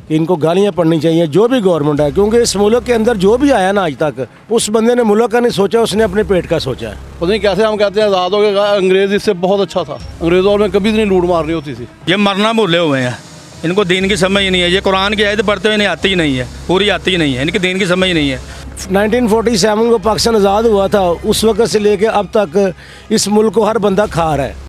कि इनको गालियाँ पड़नी चाहिए जो भी गवर्नमेंट है, क्योंकि इस मुल्क के अंदर जो भी आया ना आज तक, उस बंदे ने मुल्क का नहीं सोचा, उसने अपने पेट का सोचा है। पता नहीं कैसे हम कहते हैं आज़ाद हो गया, अंग्रेज़ इससे बहुत अच्छा था। अंग्रेज़ों में कभी नहीं लूट मारनी होती थी। ये मरना भूले हुए हैं, इनको दीन की समझ ही नहीं है। ये कुरान की आयत पढ़ते हुए नहीं आती ही नहीं है, पूरी आती ही नहीं है, इनकी दीन की समझ ही नहीं है। 1947 को पाकिस्तान आज़ाद हुआ था, उस वक्त से लेके अब तक इस मुल्क को हर बंदा खा रहा है।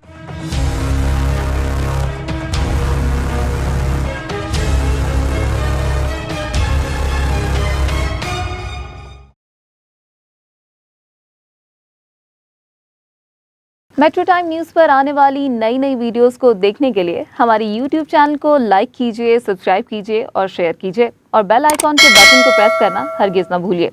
मेट्रो टाइम न्यूज़ पर आने वाली नई वीडियोस को देखने के लिए हमारी यूट्यूब चैनल को लाइक कीजिए, सब्सक्राइब कीजिए और शेयर कीजिए, और बेल आइकॉन के बटन को प्रेस करना हरगिज़ ना भूलिए।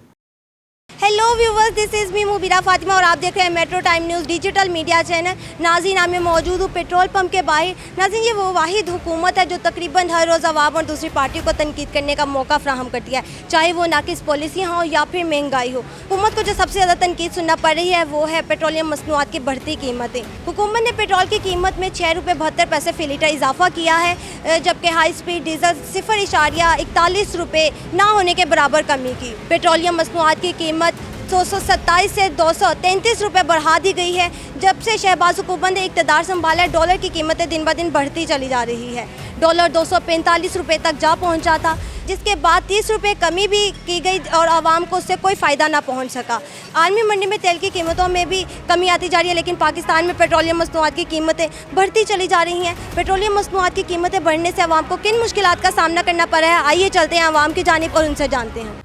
Hello viewers, this is me Mubira Fatima और आप देख रहे हैं metro time news digital media channel. नाज़रीन, मैं मौजूद हूँ पेट्रोल पंप के बाहर। नाज़रीन, ये वो वाहिद हुकूमत है जो तकरीबन हर रोज़ अवाम और दूसरी पार्टी को तनकीद करने का मौका फ्राहम करती है, चाहे वो नाकिस पॉलिसियाँ हों या फिर महंगाई हो। हुकूमत को जो सबसे ज़्यादा तनकीद सुनना पड़ रही है वो है पेट्रोलियम मसनूआत की बढ़ती कीमतें। हुकूमत ने पेट्रोल की कीमत में 6 रुपये 72 पैसे फ़ी लीटर इजाफा किया है, जबकि हाई स्पीड डीजल 0.41 रुपये ना होने के बराबर कमी की। पेट्रोलियम मसनूआत की कीमत 227 से 233 रुपये बढ़ा दी गई है। जब से शहबाज हुकूमत ने इक़्तिदार संभाला है, डॉलर की कीमतें दिन ब दिन बढ़ती चली जा रही है। डॉलर 245 रुपये तक जा पहुंचा था, जिसके बाद 30 रुपये कमी भी की गई और आवाम को उससे कोई फ़ायदा ना पहुंच सका। आलमी मंडी में तेल की कीमतों में भी कमी आती जा रही है, लेकिन पाकिस्तान में पेट्रोलियम मसनूआत की कीमतें बढ़ती चली जा रही हैं। पेट्रोलियम मसनूआत की कीमतें बढ़ने से आवाम को किन मुश्किलात का सामना करना पड़ रहा है, आइए चलते हैं आवाम की जानिब और उनसे जानते हैं।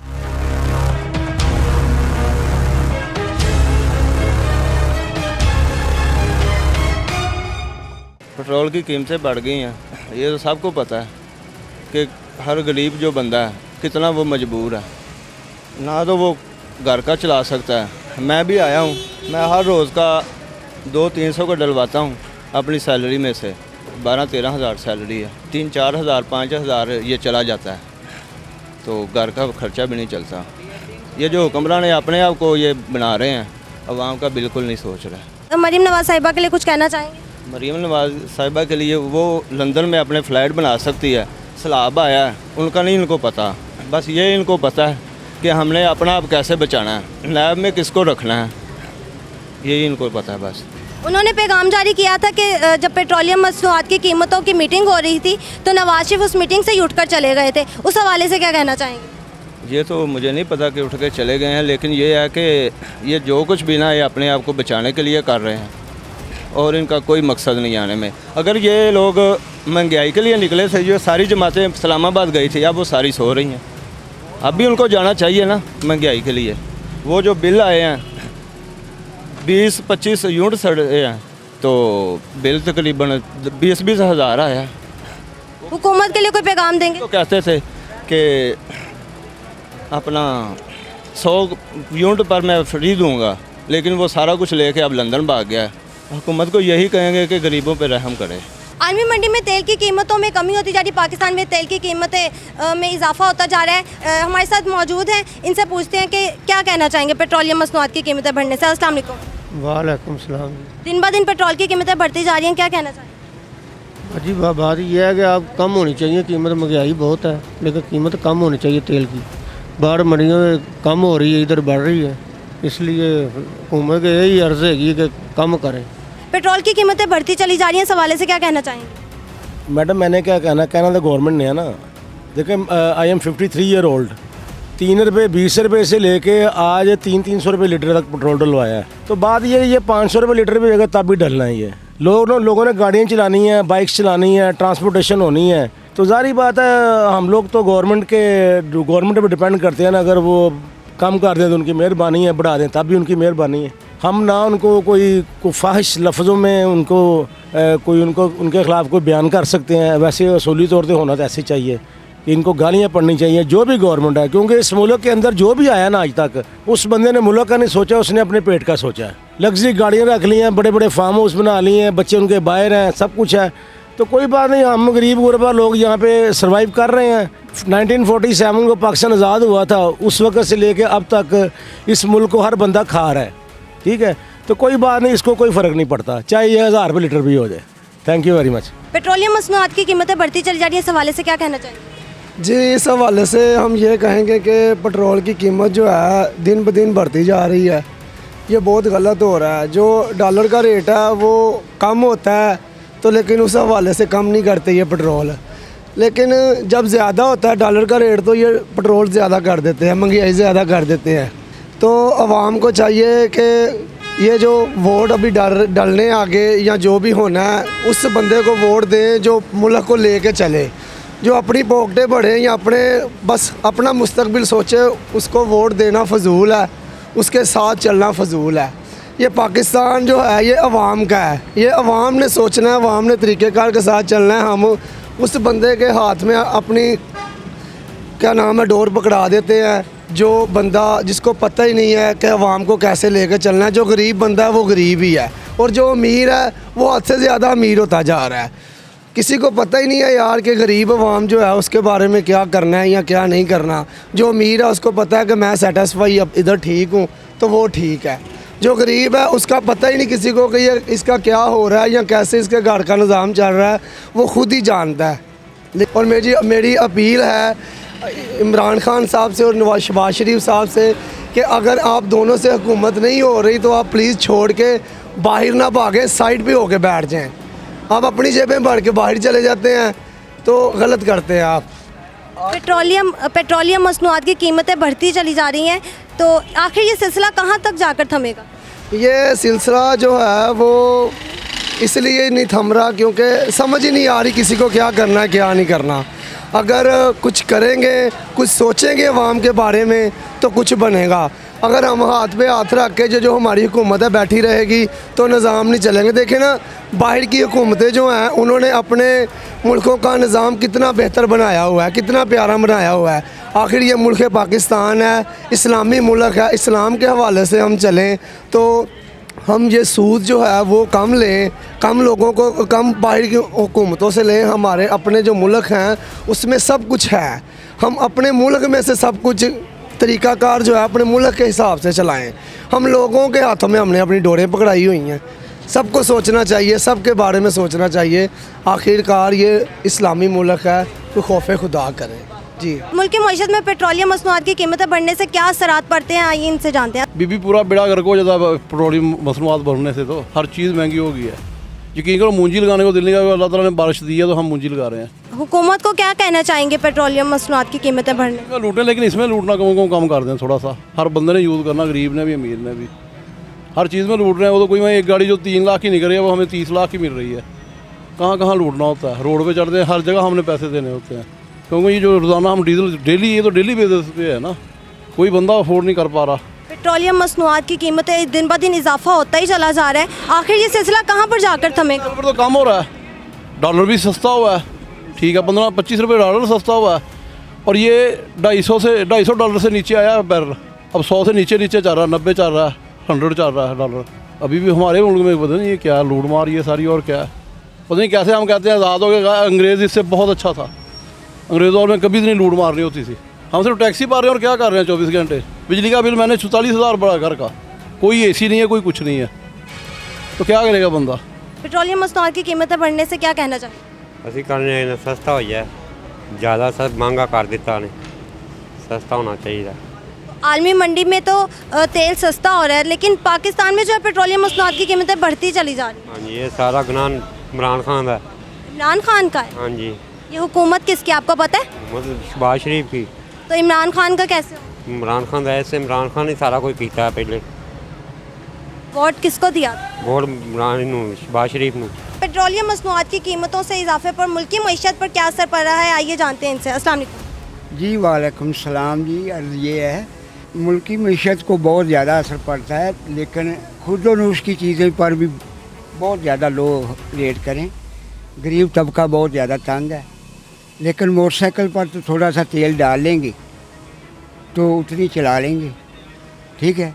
पेट्रोल की कीमतें बढ़ गई हैं, ये तो सबको पता है कि हर गरीब जो बंदा है कितना वो मजबूर है, ना तो वो घर का चला सकता है। मैं भी आया हूँ, मैं हर रोज़ का 200-300 का डलवाता हूँ अपनी सैलरी में से। 12-13 हज़ार सैलरी है, 3-4 हज़ार 5 हज़ार ये चला जाता है, तो घर का खर्चा भी नहीं चलता। ये जो हुक्मरान है अपने आप को ये बना रहे हैं, अवाम का बिल्कुल नहीं सोच रहे। तो मरीम नवाज़ साहिबा के लिए कुछ कहना चाहेंगे? मरीम नवाज़ साहिबा के लिए वो लंदन में अपने फ़्लाइट बना सकती है, सैलाब आया है, उनका नहीं इनको पता। बस ये इनको पता है कि हमने अपना आप कैसे बचाना है, नैब में किसको रखना है, यही इनको पता है बस। उन्होंने पैगाम जारी किया था कि जब पेट्रोलियम मसनूआत की कीमतों की मीटिंग हो रही थी तो नवाज शरीफ उस मीटिंग से ही उठकर चले गए थे, उस हवाले से क्या कहना चाहेंगे? ये तो मुझे नहीं पता कि उठ के चले गए हैं, लेकिन ये है कि ये जो कुछ भी ना ये अपने आप को बचाने के लिए कर रहे हैं और इनका कोई मकसद नहीं आने में। अगर ये लोग महंगाई के लिए निकले थे, जो सारी जमातें इस्लामाबाद गई थी, अब वो सारी सो रही हैं। अब भी उनको जाना चाहिए ना महंगाई के लिए। वो जो बिल आए हैं 20-25 यूनिट सड़े हैं, तो बिल तकरीबन 20-20 हज़ार आया। हुकूमत के लिए कोई पैगाम देंगे? तो कहते थे कि अपना 100 यूनिट पर मैं फ्री दूँगा, लेकिन वो सारा कुछ लेके अब लंदन भाग गया है। हुकूमत को यही कहेंगे कि गरीबों पे रहम करे। आलमी मंडी में तेल की कीमतों में कमी होती जा रही, पाकिस्तान में तेल की कीमतें में इजाफा होता जा रहा है। हमारे साथ मौजूद हैं, इनसे पूछते हैं कि क्या कहना चाहेंगे पेट्रोलियम मसनूआत की कीमतें बढ़ने से। अस्सलाम वालेकुम। वालेकुम सलाम। दिन ब दिन पेट्रोल की कीमतें बढ़ती जा रही हैं, क्या कहना चाहेंगे? अजीब बात ये है कि आप कम होनी चाहिए कीमत, महंगाई बहुत है लेकिन कीमत कम होनी चाहिए तेल की। बाहर मंडियों में कम हो रही है, इधर बढ़ रही है, इसलिए हुकूमत के यही अर्ज़ है कि कम करें। पेट्रोल की कीमतें बढ़ती चली जा रही हैं, इस हवाले से क्या कहना चाहेंगे? मैडम, मैंने क्या कहना तो गवर्नमेंट ने है ना। देखिए, आई एम 53 ईयर ओल्ड। 3 रुपये 20 रुपये से लेके आज 300 रुपये लीटर तक पेट्रोल डलवाया है। तो बात ये 500 रुपये लीटर भी अगर तब भी डलना है। ये लोगों ने गाड़ियाँ चलानी है, बाइक्स चलानी है, ट्रांसपोर्टेशन होनी है, तो ज़ाहिर बात है हम लोग तो गवर्नमेंट पर डिपेंड करते हैं ना। अगर वो कम कर दें तो उनकी मेहरबानी है, बढ़ा दें तब भी उनकी मेहरबानी है। हम ना उनको कोई फाहिश लफ्ज़ों में उनके ख़िलाफ़ कोई बयान कर सकते हैं। वैसे असूली तौर पे होना तो ऐसे चाहिए कि इनको गालियाँ पड़नी चाहिए जो भी गवर्नमेंट है, क्योंकि इस मुल्क के अंदर जो भी आया ना आज तक, उस बंदे ने मुल्क का नहीं सोचा, उसने अपने पेट का सोचा है। लग्जरी गाड़ियाँ रख ली हैं, बड़े बड़े फार्म हाउस बना लिए हैं, बच्चे उनके बाहर हैं, सब कुछ है। तो कोई बात नहीं, हम गरीब गुरबा लोग यहाँ पे सर्वाइव कर रहे हैं। 1947 को पाकिस्तान आज़ाद हुआ था, उस वक्त से लेके अब तक इस मुल्क को हर बंदा खा रहा है, ठीक है। तो कोई बात नहीं, इसको कोई फ़र्क नहीं पड़ता, चाहे ये 1000 रुपये लीटर भी हो जाए। Thank you very much. Petroleum मसनूआत की कीमतें बढ़ती चली जा रही है, इस हवाले से क्या कहना चाहिए? जी, इस हवाले से हम ये कहेंगे कि पेट्रोल की कीमत जो है दिन ब दिन बढ़ती जा रही है, ये बहुत गलत हो रहा है। जो डॉलर का रेट है वो कम होता है तो लेकिन उस हवाले से कम नहीं करते ये पेट्रोल, लेकिन जब ज़्यादा होता है डॉलर का रेट तो ये पेट्रोल ज़्यादा कर देते हैं, महंगाई ज़्यादा कर देते हैं। तो आवाम को चाहिए कि ये जो वोट अभी डलने आगे या जो भी होना है उस बंदे को वोट दें जो मुल्क को लेके चले, जो अपनी पॉकेटें बढ़े या अपने बस अपना मुस्तकबिल सोचे, उसको वोट देना फजूल है, उसके साथ चलना फजूल है। ये पाकिस्तान जो है ये अवाम का है, ये अवाम ने सोचना है, अवाम ने तरीक़ेकार के साथ चलना है। हम उस बंदे के हाथ में अपनी क्या नाम है डोर पकड़ा देते हैं, जो बंदा जिसको पता ही नहीं है कि अवाम को कैसे लेकर चलना है। जो गरीब बंदा है वो गरीब ही है और जो अमीर है वो हद से ज़्यादा अमीर होता जा रहा है। किसी को पता ही नहीं है यार कि गरीब अवाम जो है उसके बारे में क्या करना है या क्या नहीं करना। जो अमीर है उसको पता है कि मैं सेटिस्फाई अब इधर ठीक हूँ तो वो ठीक है। जो गरीब है उसका पता ही नहीं किसी को कि ये इसका क्या हो रहा है या कैसे इसके घर का निज़ाम चल रहा है, वो खुद ही जानता है। और मेरी अपील है इमरान खान साहब से और शहबाज शरीफ साहब से कि अगर आप दोनों से हुकूमत नहीं हो रही तो आप प्लीज़ छोड़ के बाहर ना भागें, साइड पे होके बैठ जाएं। आप अपनी जेबें भर के बाहर चले जाते हैं तो गलत करते हैं आप। पेट्रोलियम मसनूआत की कीमतें बढ़ती चली जा रही हैं, तो आखिर ये सिलसिला कहाँ तक जाकर थमेगा? ये सिलसिला जो है वो इसलिए नहीं थम रहा क्योंकि समझ ही नहीं आ रही किसी को क्या करना है क्या नहीं करना। अगर कुछ करेंगे, कुछ सोचेंगे अवाम के बारे में तो कुछ बनेगा। अगर हम हाथ पे हाथ रख के जो हमारी हुकूमत है बैठी रहेगी तो निज़ाम नहीं चलेंगे। देखें ना, बाहर की हुकूमतें जो हैं उन्होंने अपने मुल्कों का निज़ाम कितना बेहतर बनाया हुआ है, कितना प्यारा बनाया हुआ है। आखिर ये मुल्क पाकिस्तान है, इस्लामी मुल्क है, इस्लाम के हवाले से हम चलें तो हम ये सूद जो है वो कम लें, कम लोगों को कम बाहर की हुकूमतों से लें। हमारे अपने जो मुल्क हैं उसमें सब कुछ है, हम अपने मुल्क में से सब कुछ तरीक़ाकार जो है अपने मुल्क के हिसाब से चलाएं। हम लोगों के हाथों में हमने अपनी डोरें पकड़ाई हुई हैं। सबको सोचना चाहिए, सब के बारे में सोचना चाहिए। आखिरकार ये इस्लामी मुल्क है तो खौफ खुदा करें। जी, मुल्क की मईशत में पेट्रोलियम मसनूआत की कीमतें बढ़ने से क्या असरात पड़ते हैं, आइए इनसे जानते हैं। बीबी पूरा बेड़ा गर्क हो जाता है पेट्रोलियम मसनूआत बढ़ने से, तो हर चीज़ महंगी हो गई है। यकीन करो मूंजी लगाने को दिल नहीं कर, अल्लाह ताला ने बारिश दी है तो हम मूंजी लगा रहे हैं। हुकूमत को क्या कहना चाहेंगे पेट्रोलियम मसनूआत की कीमतें बढ़ने? में लूटें लेकिन इसमें लूटना कम कर दें थोड़ा सा। हर बंदे ने यूज़ करना, गरीब ने भी अमीर ने भी, हर चीज़ में लूट रहे हैं। वो तो कोई मैं एक गाड़ी जो 3 लाख की निकल रही है वो हमें 30 लाख की मिल रही है। कहाँ कहाँ लूटना होता है, रोड पे चढ़ते हैं, हर जगह हमने पैसे देने होते हैं। क्योंकि ये जो रोज़ाना हम डीजल डेली, ये तो डेली बेसिस पे है ना, कोई बंदा अफोर्ड नहीं कर पा रहा। पेट्रोलियम मसनूआत की कीमतें दिन ब दिन इजाफा होता ही चला जा रहा है, आखिर ये सिलसिला कहाँ पर जाकर थमेगा? डॉलर तो कम हो रहा है, डॉलर भी सस्ता हुआ है, ठीक है, 15-25 रुपये डॉलर सस्ता हुआ है। और ये 250 डॉलर से नीचे आया है बैरल, अब 100 से नीचे चल रहा है, 90 चल रहा है, 100 चल रहा है डॉलर। अभी भी हमारे मुल्क में पता नहीं ये क्या लूट मार ये सारी और क्या है, पता नहीं कैसे हम कहते हैं आज़ाद हो गए। अंग्रेज़ इससे बहुत अच्छा था, अंग्रेज़ों में कभी नहीं लूट मारनी होती थी। हम सिर्फ टैक्सी पा रहे हैं और क्या कर रहे हैं 24 घंटे। बिजली का बिल मैंने 44,000 बड़ा घर का, कोई एसी नहीं है, कोई कुछ नहीं है, तो क्या करेगा बंदा? पेट्रोलियम मसनूआत की कीमतें बढ़ने से क्या कहना चाहिए? ਅਸੀਂ ਕਰਨੇ ਨੇ ਸਸਤਾ ਹੋ ਜਾਏ, ज़्यादा सब महंगा कर देता ने, सस्ता होना चाहिए। आलमी मंडी में तो तेल सस्ता हो रहा है, लेकिन पाकिस्तान में जो है पेट्रोलियम मसनूआत की कीमतें बढ़ती चली जा रही हैं। हाँ जी, ये सारा गुनाह इमरान खान का है। इमरान खान का है? हाँ जी। ये हुकूमत किसकी आपको पता है? मतलब शहबाज शरीफ की। तो इमरान खान का कैसे हो? इमरान खान का ऐसे, इमरान खान ही सारा कुछ कीता है। पहले वोट किसको दिया? वोट इमरान नूं, शहबाज शरीफ नूं। पेट्रोलियम मसनूआत की कीमतों से इजाफे पर मुल्क की मईशत पर क्या असर पड़ रहा है, आइए जानते हैं इनसे। अस्सलाम वालेकुम। जी वालेकुम सलाम जी। अर्ज़ ये है मुल्क की मईशत को बहुत ज़्यादा असर पड़ता है, लेकिन खुद और नूश की चीज़ें पर भी बहुत ज़्यादा लो रेट करें। गरीब तबका बहुत ज़्यादा तंग है, लेकिन मोटरसाइकिल पर तो थोड़ा सा तेल डाल लेंगे तो उतनी चला लेंगे, ठीक है।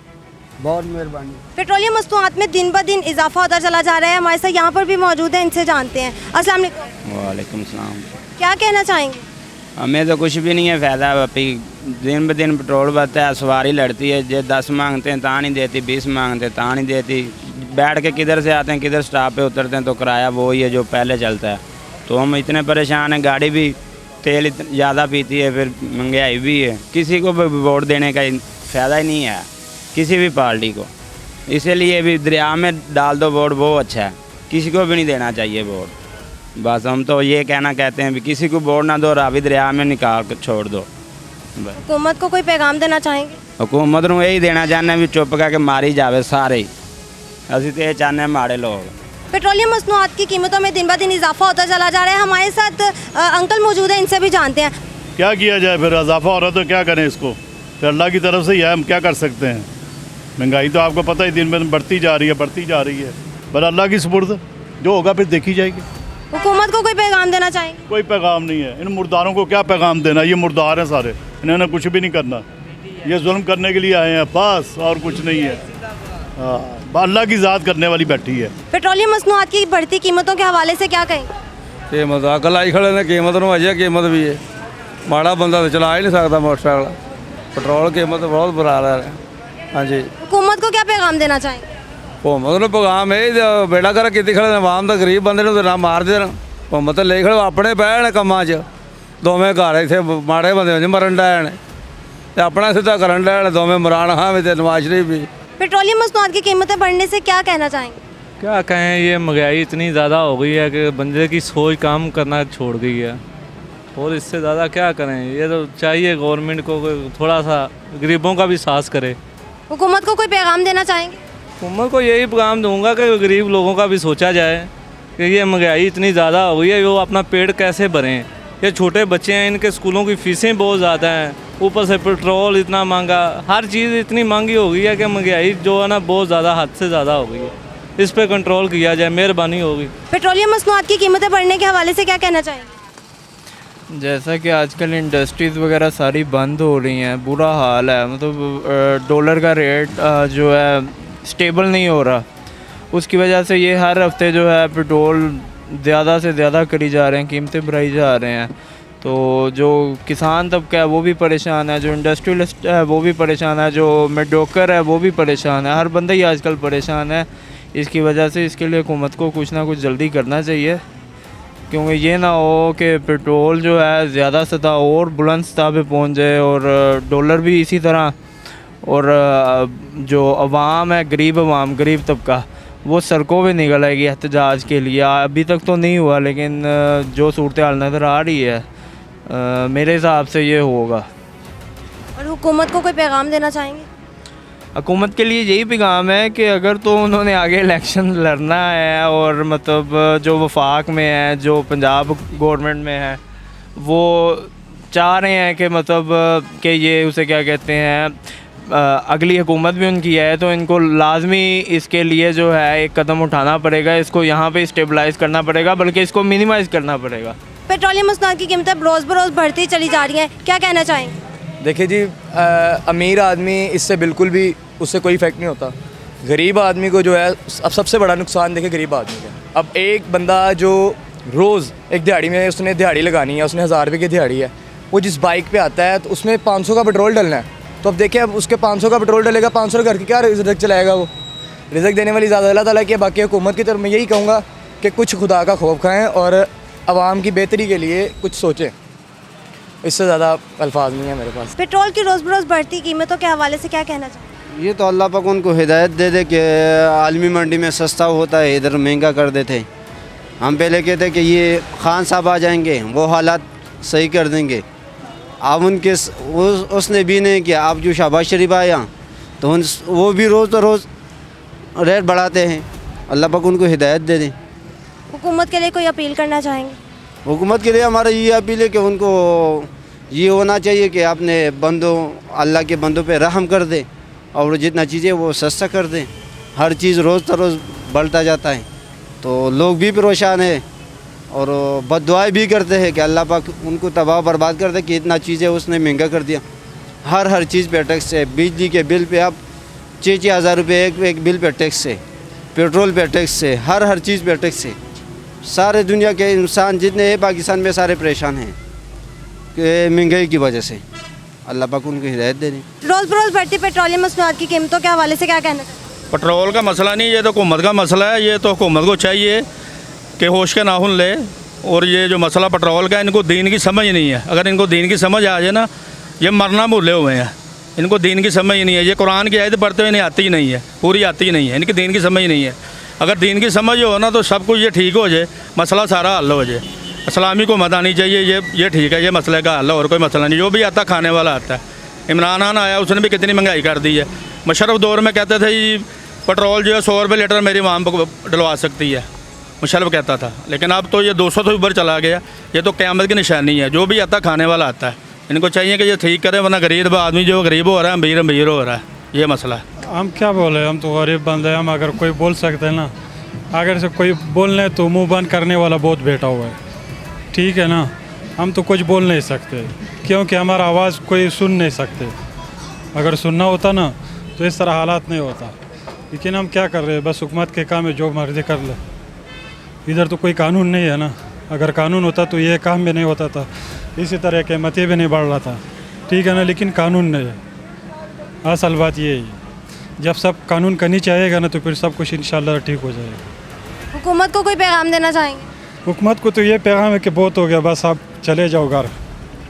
बहुत मेहरबानी। पेट्रोलियम मसनूआत में दिन ब दिन इजाफा होता चला जा रहा है, हमारे साथ यहाँ पर भी मौजूद है, इनसे जानते हैं। अस्सलाम वालेकुम। वालेकुम सलाम। क्या कहना चाहेंगे? हमें तो कुछ भी नहीं है फ़ायदा, अभी दिन ब दिन पेट्रोल बढ़ता है, सवारी लड़ती है, जो 10 मांगते हैं ता नहीं देती, 20 मांगते हैं ता नहीं देती। बैठ के किधर से आते हैं किधर स्टॉप पे उतरते हैं तो किराया वही है जो पहले चलता है। तो हम इतने परेशान हैं, गाड़ी भी तेल ज़्यादा पीती है, फिर महंगाई भी है, किसी को भी वोट देने का फ़ायदा ही नहीं है किसी भी पार्टी को। इसीलिए भी दरिया में डाल दो वोट, वो अच्छा है, किसी को भी नहीं देना चाहिए वोट। बस हम तो ये कहना कहते हैं भी किसी को वोट ना दो, रावी दरिया में निकाल कर छोड़ दो। बस हुकूमत को कोई पैगाम देना चाहेंगे? हुकूमत ਨੂੰ यही देना चाहते भी चुप करके मारी जावे सारे ही, ਅਸੀਂ तो ये चाहते हैं मारे लोग। पेट्रोलियम मसनूआत की कीमतों में दिन ब दिन इजाफा होता चला जा रहा है। हमारे साथ अंकल मौजूद हैं, इनसे भी जानते हैं। क्या किया जाए, फिर इजाफा हो रहा है तो क्या करें इसको, फिर अल्लाह की तरफ से ही है, हम क्या कर सकते हैं। महंगाई तो आपको पता ही दिन ब दिन बढ़ती जा रही है, पर अल्लाह की सुपुर्द जो होगा फिर देखी जाएगी। हुकूमत को कोई पैगाम देना चाहेंगे? कोई पैगाम नहीं है, इन मुर्दारों को क्या पैगाम देना, ये मुर्दार हैं सारे, इन्होंने कुछ भी नहीं करना, ये जुल्म करने के लिए आए हैं बस, और कुछ नहीं है। हाँ, अल्लाह की ज़ात करने वाली बैठी है। पेट्रोलियम मसनूआत की बढ़ती कीमतों के हवाले से क्या कहेंगे? कीमत अग लाई खड़े ने, कीमत ਨੂੰ ਅਜੇ कीमत भी है, माड़ा बंदा तो चला ही नहीं सकता मोटरसाइकिल। पेट्रोल कीमत बहुत बुरा हाल है। हाँ जी, हुकूमत को क्या पैगाम देना चाहेंगे? हुकूमत ਨੂੰ ਪੈਗਾਮ ਇਹ ਬੇੜਾ ਕਰ ਕੀਤੀ ਖੜੇ ਨੇ, ਆਵਾਮ ਦਾ ਗਰੀਬ ਬੰਦੇ ਨੂੰ ਨਾ ਮਾਰ ਦੇਣ। ਹੁਕੂਮਤ ਲੈ ਖੜੇ ਆਪਣੇ ਪੈਣ ਕੰਮਾਂ 'ਚ, ਦੋਵੇਂ ਘਰ ਇੱਥੇ ਮਾੜੇ ਬੰਦੇ ਨੂੰ ਮਰਨ ਡੈਣ ਤੇ ਆਪਣਾ ਸਿੱਧਾ ਕਰਨ ਡੈਣ, ਦੋਵੇਂ ਮਰਾਨ ਹਾਂ ਵੀ ਤੇ ਨਵਾਜ਼ ਸ਼ਰੀਫ ਵੀ। पेट्रोलियम मसनूआत की कीमतें बढ़ने से क्या कहना चाहेंगे? क्या कहें, ये महंगाई इतनी ज़्यादा हो गई है कि बंदे की सोच काम करना छोड़ गई है, और इससे ज़्यादा क्या करें। ये तो चाहिए गवर्नमेंट को थोड़ा सा गरीबों का भी साथ करे। हुकूमत को कोई पैगाम देना चाहेंगे? हुकूमत को यही पैगाम दूंगा कि गरीब लोगों का भी सोचा जाए कि ये महंगाई इतनी ज़्यादा हो गई है, वो अपना पेट कैसे भरें। ये छोटे बच्चे हैं, इनके स्कूलों की फ़ीसें बहुत ज़्यादा हैं, ऊपर से पेट्रोल इतना महंगा, हर चीज़ इतनी महंगी हो गई है कि महंगाई जो है ना बहुत ज़्यादा, हद से ज़्यादा हो गई है। इस पे कंट्रोल किया जाए, मेहरबानी होगी। पेट्रोलियम मसनूआत की कीमतें बढ़ने के हवाले से क्या कहना चाहेंगे? जैसा कि आजकल इंडस्ट्रीज़ वगैरह सारी बंद हो रही हैं, बुरा हाल है, मतलब डॉलर का रेट जो है स्टेबल नहीं हो रहा, उसकी वजह से ये हर हफ्ते जो है पेट्रोल ज़्यादा से ज़्यादा करी जा रहे हैं, कीमतें बढ़ाई जा रहे हैं। तो जो किसान तबका है वो भी परेशान है, जो इंडस्ट्रियलिस्ट है वो भी परेशान है, जो मेडोकर है वो भी परेशान है, हर बंदा ही आजकल परेशान है। इसकी वजह से इसके लिए हुकूमत को कुछ ना कुछ जल्दी करना चाहिए, क्योंकि ये ना हो कि पेट्रोल जो है ज़्यादा सतह और बुलंद सतह पे पहुँच जाए, और डॉलर भी इसी तरह, और जो अवाम है, गरीब तबका, वो सड़कों पे निकल आएगी एहतजाज के लिए। अभी तक तो नहीं हुआ, लेकिन जो सूरत हाल नज़र आ रही है, मेरे हिसाब से ये होगा। और हुकूमत को कोई पैगाम देना चाहेंगे? हुकूमत के लिए यही पैगाम है कि अगर तो उन्होंने आगे इलेक्शन लड़ना है, और मतलब जो वफाक में है, जो पंजाब गवर्नमेंट में है, वो चाह रहे हैं कि मतलब कि ये उसे क्या कहते हैं, अगली हुकूमत भी उनकी है, तो इनको लाजमी इसके लिए जो है एक कदम उठाना पड़ेगा, इसको यहाँ पे स्टेबलाइज़ करना पड़ेगा, बल्कि इसको मिनिमाइज़ करना पड़ेगा। पेट्रोलियम मसनूआत की कीमतें रोज़ बरोज़ बढ़ती चली जा रही हैं, क्या कहना चाहेंगे? देखिए जी, अमीर आदमी इससे बिल्कुल भी उससे कोई इफेक्ट नहीं होता। गरीब आदमी को जो है, अब सबसे बड़ा नुकसान देखिए गरीब आदमी का। अब एक बंदा जो रोज़ एक दिहाड़ी में उसने दिहाड़ी लगानी है, उसने 1000 रुपये की दिहाड़ी है, वो जिस बाइक पे आता है तो उसमें 500 का पेट्रोल डलना है, तो अब देखिए अब उसके 500 का पेट्रोल डलेगा, 500 घर की क्या रिज़्क चलाएगा वो। रिज़्क देने वाली ज़्यादा अल्लाह ताला की है। बाकी हुकूमत की तरफ मैं यही कहूँगा कि कुछ खुदा का खौफ खाएँ और आवाम की बेहतरी के लिए कुछ सोचें, इससे ज़्यादा अल्फाज नहीं है मेरे पास। पेट्रोल की रोज़ बरोज़ बढ़ती कीमतों के हवाले से क्या कहना चाहिए? ये तो अल्लाह पाक उनको हिदायत दे दे कि आलमी मंडी में सस्ता होता है, इधर महंगा कर देते। हम पहले कहते कि ये खान साहब आ जाएंगे, वो हालात सही कर देंगे। अब उनके उसने भी नहीं किया। अब जो शहबाज शरीफ आया तो वो भी रोज़ तो रोज़ रेट बढ़ाते हैं। अल्लाह पाक उनको हिदायत दे दें। हुकूमत के लिए कोई अपील करना चाहेंगे? हुकूमत के लिए हमारा ये अपील है कि उनको ये होना चाहिए कि अपने बंदों, अल्लाह के बंदों पे रहम कर दे, और जितना चीज़ें वो सस्ता कर दें। हर चीज़ रोज़ तो रोज़ बढ़ता जाता है, तो लोग भी परेशान हैं और बद्दुआएं भी करते हैं कि अल्लाह पाक उनको तबाह बर्बाद कर दे कि इतना चीज़ें उसने महंगा कर दिया। हर चीज़ पे टैक्स है। बिजली के बिल पे अब 6-6 हज़ार रुपये एक बिल पे टैक्स है, पेट्रोल पे टैक्स है, हर चीज़ पे टैक्स है। सारे दुनिया के इंसान जितने हैं पाकिस्तान में सारे परेशान हैं कि महंगाई की वजह से। अल्लाह पाक उनको हिदायत दे दें। रोज़ बरोज़ बढ़ती पेट्रोलियम मसनूआत की कीमतों के हवाले से क्या कहना चाहिए? पेट्रोल का मसला नहीं, ये तो हुकूमत का मसला है। ये तो हुकूमत को चाहिए कि होश के नाखून ले और ये जो मसला पेट्रोल का, इनको दीन की समझ नहीं है। अगर इनको दीन की समझ आ जाए ना, ये मरना भूले हुए हैं। इनको दीन की समझ ही नहीं है। ये कुरान की आयत पढ़ते हुए इन्हें आती ही नहीं है, पूरी आती ही नहीं है। इनकी दीन की समझ नहीं है। अगर दीन की समझ हो ना तो सब कुछ ये ठीक हो जाए, मसला सारा हल हो जाए। इस्लामी को मत आनी चाहिए, ये ठीक है, ये मसले का हल है, और कोई मसला नहीं। जो भी आता खाने वाला आता है। इमरान खान आया, उसने भी कितनी महंगाई कर दी है। मुशर्रफ दौर में कहते थे जी पेट्रोल जो है 100 रुपये लीटर मेरी वाम को डलवा सकती है, मुशर्रफ कहता था। लेकिन अब तो ये 200 से ऊपर चला गया। ये तो क़यामत की निशानी है। जो भी आता खाने वाला आता है। इनको चाहिए कि ये ठीक करें, वरना गरीब आदमी जो गरीब हो रहा है, अमीर हो रहा है। ये मसला है। हम क्या बोले, हम तो गरीब बंदे हैं। हम अगर कोई बोल सकते हैं ना, अगर से कोई बोलने तो मुंह बंद करने वाला बहुत बैठा हुआ है, ठीक है ना। हम तो कुछ बोल नहीं सकते क्योंकि हमारा आवाज़ कोई सुन नहीं सकते। अगर सुनना होता ना तो इस तरह हालात नहीं होता। लेकिन हम क्या कर रहे हैं, बस हुकूमत के काम है, जो मर्जी कर ले। इधर तो कोई कानून नहीं है ना। अगर कानून होता तो ये काम भी नहीं होता था, इसी तरह कीमतें भी नहीं बढ़ रहा था, ठीक है ना। लेकिन कानून नहीं है। असल बात ये है, जब सब कानून का नीचे आएगा ना तो फिर सब कुछ इंशाल्लाह ठीक हो जाएगा। हुकूमत को कोई पैगाम देना चाहेंगे? हुकूमत को तो ये पैगाम है कि बहुत हो गया, बस आप चले जाओ घर,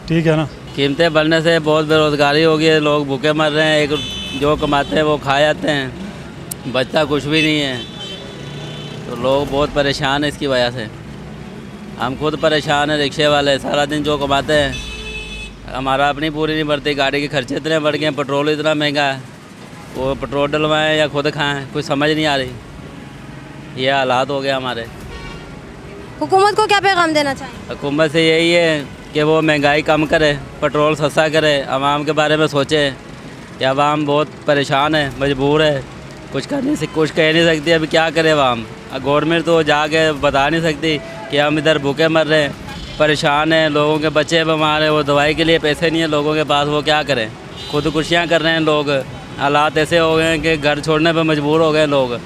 ठीक है ना। कीमतें बढ़ने से बहुत बेरोज़गारी हो गई है, लोग भूखे मर रहे हैं। एक जो कमाते हैं वो खा जाते हैं, बचता कुछ भी नहीं है। तो लोग बहुत परेशान हैं इसकी वजह से। हम खुद परेशान हैं, रिक्शे वाले सारा दिन जो कमाते हैं, हमारा अपनी पूरी नहीं बढ़ती। गाड़ी के खर्चे इतने बढ़ गए हैं, पेट्रोल इतना महंगा है, वो पेट्रोल डलवाएं या खुद खाएं, कुछ समझ नहीं आ रही। ये हालात हो गए हमारे। हुकूमत को क्या पैगाम देना चाहेंगे? हुकूमत से यही है कि वो महंगाई कम करे, पेट्रोल सस्ता करे, आवाम के बारे में सोचे कि आवाम बहुत परेशान है, मजबूर है, कुछ कह नहीं सकती। अभी क्या करे आवाम? गवर्नमेंट तो जाके बता नहीं सकती कि हम इधर भूखे मर रहे हैं, परेशान हैं, लोगों के बच्चे बीमार हैं, वो दवाई के लिए पैसे नहीं है लोगों के पास, वो क्या करें? खुदकुशियाँ कर रहे हैं लोग। हालात ऐसे हो गए हैं कि घर छोड़ने पर मजबूर हो गए लोग।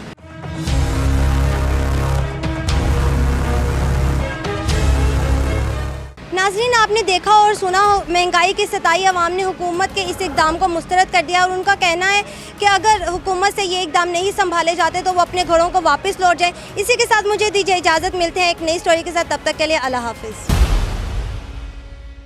नाज़रीन, आपने देखा और सुना, महंगाई की सताई अवाम ने हुकूमत के इस इक़दाम को मुस्तरद कर दिया और उनका कहना है कि अगर हुकूमत से ये इक़दाम नहीं संभाले जाते तो वो अपने घरों को वापस लौट जाए। इसी के साथ मुझे दीजिए इजाज़त, मिलते हैं एक नई स्टोरी के साथ। तब तक के लिए अल्लाह हाफ़िज़।